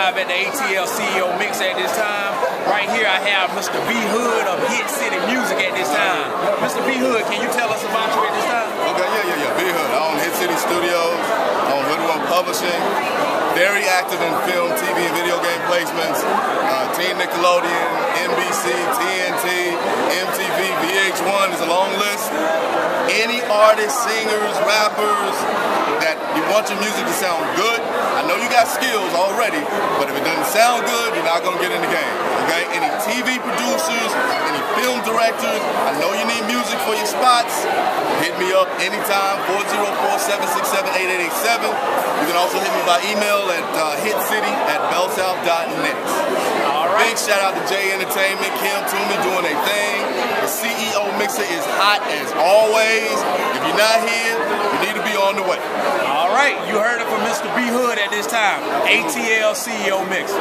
live at the ATL CEO Mix at this time. Right here I have Mr. B Hood of Hit City Music at this time. Mr. B Hood, can you tell us about you at this time? Okay, yeah. B Hood. I own Hit City Studios, I own Hood One Publishing. Very active in film, TV, and video game placements. Teen Nickelodeon, NBC, TNT, MTV, VH1 is a long list. Any artists, singers, rappers that you want your music to sound good. I know you got skills already, but if it doesn't sound good, you're not gonna get in the game. Okay? Any TV producers, any film directors, I know you need music for your spots. Hit me up anytime, 404-767-8887. You can also hit me by email at hitcity@bellsouth.net. All right. Big shout out to J Entertainment, Kim Toomey doing their thing. The CEO Mixer is hot as always. If you're not here, you need to be on the way. All right, you heard it from Mr. B Hood at this time, ATL CEO Mix.